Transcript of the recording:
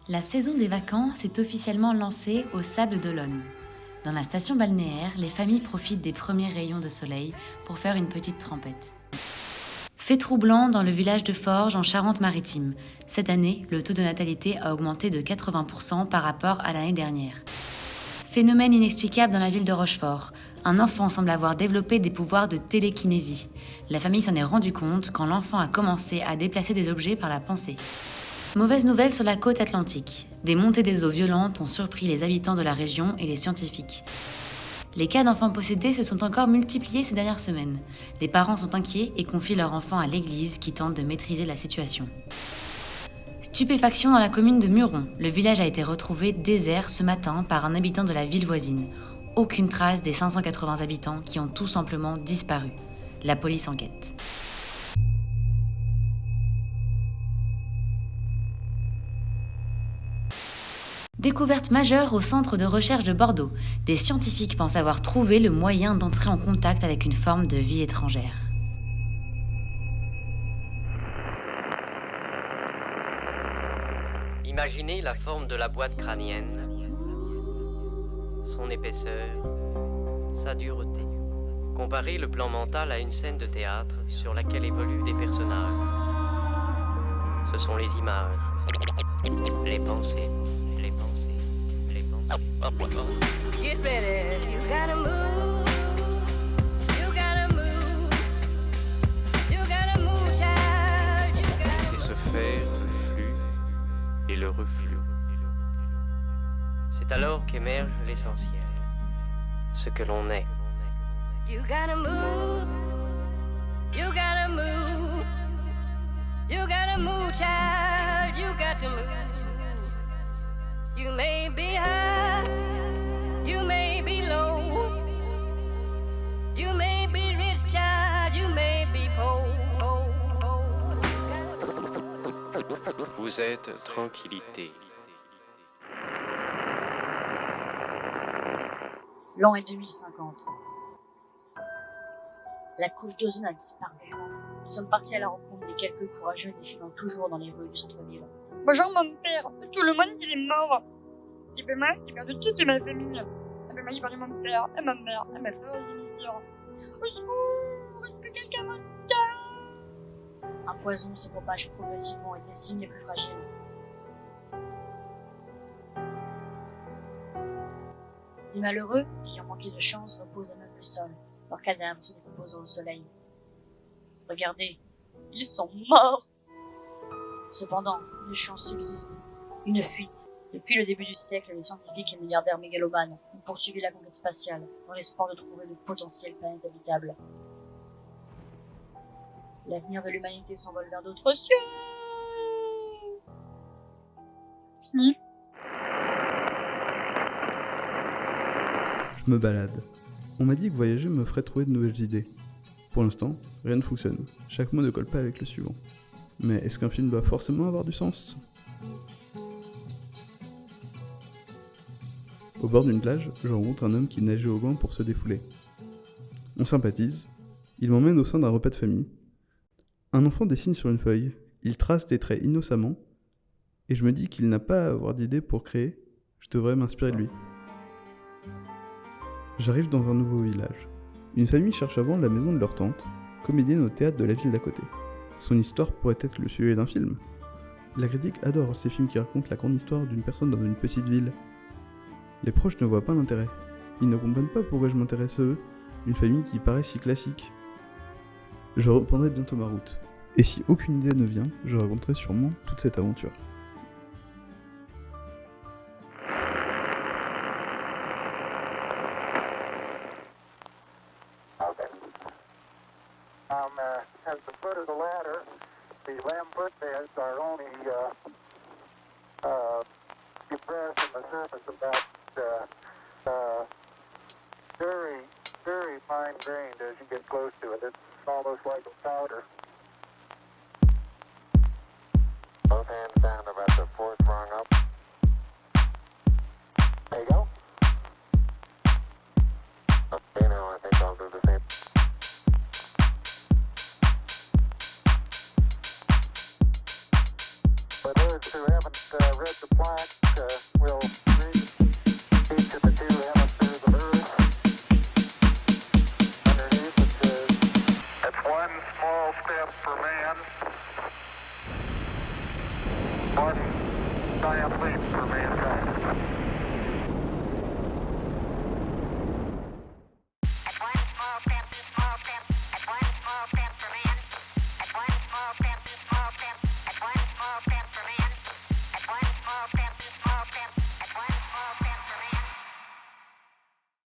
La saison des vacances est officiellement lancée aux Sables d'Olonne. Dans la station balnéaire, les familles profitent des premiers rayons de soleil pour faire une petite trempette. Fait troublant dans le village de Forges en Charente-Maritime. Cette année, le taux de natalité a augmenté de 80% par rapport à l'année dernière. Phénomène inexplicable dans la ville de Rochefort. Un enfant semble avoir développé des pouvoirs de télékinésie. La famille s'en est rendue compte quand l'enfant a commencé à déplacer des objets par la pensée. Mauvaise nouvelle sur la côte atlantique. Des montées des eaux violentes ont surpris les habitants de la région et les scientifiques. Les cas d'enfants possédés se sont encore multipliés ces dernières semaines. Les parents sont inquiets et confient leur enfant à l'église qui tente de maîtriser la situation. Stupéfaction dans la commune de Muron. Le village a été retrouvé désert ce matin par un habitant de la ville voisine. Aucune trace des 580 habitants qui ont tout simplement disparu. La police enquête. Découverte majeure au centre de recherche de Bordeaux. Des scientifiques pensent avoir trouvé le moyen d'entrer en contact avec une forme de vie étrangère. Imaginez la forme de la boîte crânienne, son épaisseur, sa dureté. Comparez le plan mental à une scène de théâtre sur laquelle évoluent des personnages. Ce sont les images, les pensées. Get ready, you gotta move, you gotta move, you gotta move, child, you gotta Et ce faire le flux et le reflux. C'est alors qu'émerge l'essentiel, ce que l'on est. You gotta move, you gotta move, you gotta move, child, you got to move. You may be high, you may be low, you may be rich, child, you may be poor. Vous êtes tranquillité. L'an est 2050. La couche d'ozone a disparu. Nous sommes partis à la rencontre des quelques courageux défilant toujours dans les rues du centre-ville. Bonjour mon père, tout le monde il est mort. Et ben moi, j'ai perdu toute ma famille. Et ben moi, j'ai perdu mon père, et ma mère, et mes frères et mes sœurs. Au secours, est-ce que quelqu'un m'entend? Un poison se propage progressivement et décime les plus fragiles. Des malheureux, ayant manqué de chance, reposent à même le sol, leurs cadavres se décomposant au soleil. Regardez, ils sont morts. Cependant, une chance subsiste, une fuite. Depuis le début du siècle, les scientifiques et milliardaires mégalomanes ont poursuivi la conquête spatiale dans l'espoir de trouver de potentielles planètes habitables. L'avenir de l'humanité s'envole vers d'autres cieux. Sniff. Je me balade. On m'a dit que voyager me ferait trouver de nouvelles idées. Pour l'instant, rien ne fonctionne. Chaque mot ne colle pas avec le suivant. Mais est-ce qu'un film doit forcément avoir du sens ? Au bord d'une plage, je rencontre un homme qui nageait au loin pour se défouler. On sympathise. Il m'emmène au sein d'un repas de famille. Un enfant dessine sur une feuille. Il trace des traits innocemment. Et je me dis qu'il n'a pas à avoir d'idée pour créer. Je devrais m'inspirer de lui. J'arrive dans un nouveau village. Une famille cherche à vendre la maison de leur tante, comédienne au théâtre de la ville d'à côté. Son histoire pourrait être le sujet d'un film. La critique adore ces films qui racontent la grande histoire d'une personne dans une petite ville. Les proches ne voient pas l'intérêt. Ils ne comprennent pas pourquoi je m'intéresse à eux, une famille qui paraît si classique. Je reprendrai bientôt ma route. Et si aucune idée ne vient, je raconterai sûrement toute cette aventure. At the foot of the ladder, the Lambert beds are only depressed in the surface about very, very fine grained as you get close to it. It's almost like a powder. Both hands down about the fourth rung up. There you go. Okay, now I think I'll do the same. But there's two haven't read the plaque, we'll read each of the two hemispheres of Earth. Underneath it says, "That's one small step for man, one giant leap for mankind."